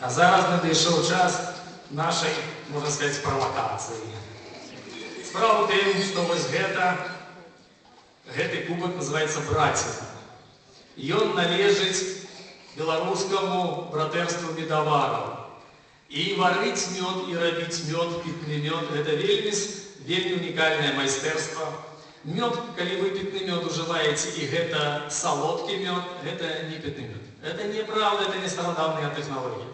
А зараз надышоў час нашай, можна сказаць, правакацыі. Справа ў тым, што вось гэты кубак называецца «Браціна». Ён належыць беларускаму братэрству медавараў. І варыць мёд, і рабіць мёд, пітны мёд – гэта вельмі унікальнае майстэрства. Мёд, калі вы пітны мёд ужываеце, і гэта салодкі мёд, гэта не пітны мёд. Это неправда, это не старадаўныя тэхналогіі.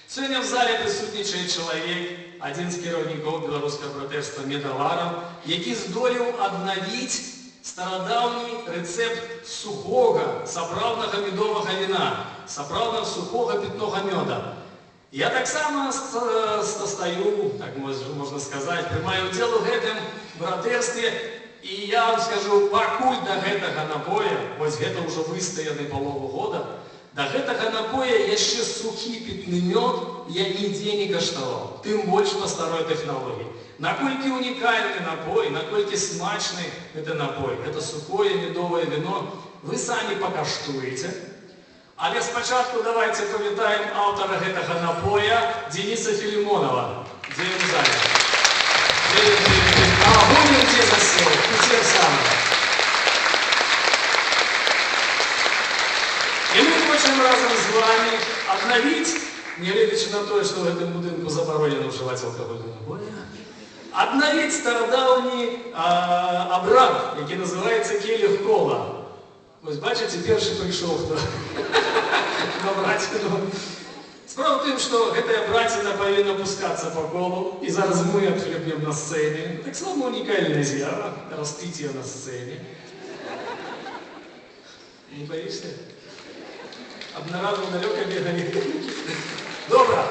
Сёння в зале прысутнічае чалавек, адзін з кіраўнікоў беларускага братэрства медавараў, які здолеў аднавіць старадаўні рэцэпт сухога, сапраўднага медовага віна, сапраўднага сухога пітнога мёда. Я таксама стаю, так можна сказаць, прымаю ўдзел у гэтым братэрстве, і я вам скажу, пакуль да гэтага напоя, вось гэта ўжо выстаяны палову года, да гэтага напоя яшчэ сухі пітны мёд я нідзе не каштаваў, тым больш па старой тэхналогіі. Наколькі унікальны напой, наколькі смачны гэты напой, гэта сухое медовае віно, вы самі пакаштуеце. Але спачатку давайте павітаем аўтара гэтага напоя Дениса Филимонова. Дзе ён у зале? А вон ён дзе засеў, усе самі. І мы хочам разам з вами аднавіць, нягледзячы на тое, што ў гэтым будынку забаронена ўжываць алкагольныя напоі, аднавіць старадаўні абрад, які называецца келіх кола. Вось бачыце, першы прыйшоў, хто на браціну. Справа ў тым, што гэтая браціна павінна пускацца па колу, і зараз мы адхлебнем на сцэне. Таксама унікальная з'ява, распіцце на сцэне. Не боишься? Одноразово далеко бегали. Добра.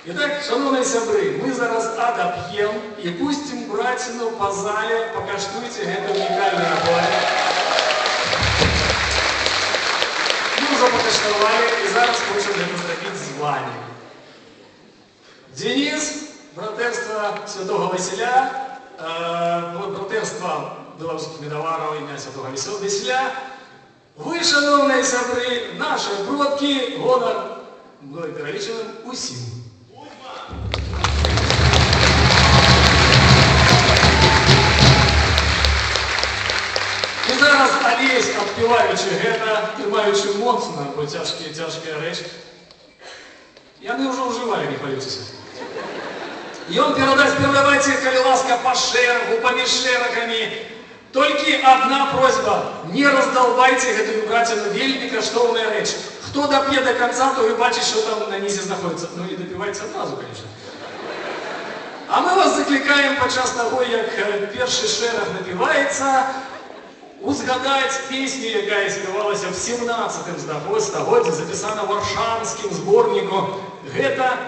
Итак, шановні сябры, мы зараз адап'ем і пустім браціну па зале, пакаштуйце гэта унікальны напой. Покаштовали, и зараз хочем это зробить з вами. Денис, братэрства Святого Василя, братэрства беларускіх медавараў імя Святого Василя. Вы, шановныя сябры, наши продкі, гонар мною пералічаным усім. І зараз Алесь, адпіваючы гэта, трымаючы моцна, бо цяжкая рэч, яны ўжо ўжывалі, не палюцеся. Ён перадаць, перадавайце, калі ласка, па шэрагу, паміж шэрагамі. Толькі адна просьба, не раздалбайце гэтую браціну, вельмі каштоўная рэч. Хто дап'е да канца, то вы бачыце, што там на нізе знаходзіцца. Ну і дапівайце адразу, конечно. А мы вас заклікаем падчас таго, як першы шэраг напіваецца, узгадаць песню, якая спявалася в 17 стагоддзі, запісана ў варшаўскім зборніку. Гэта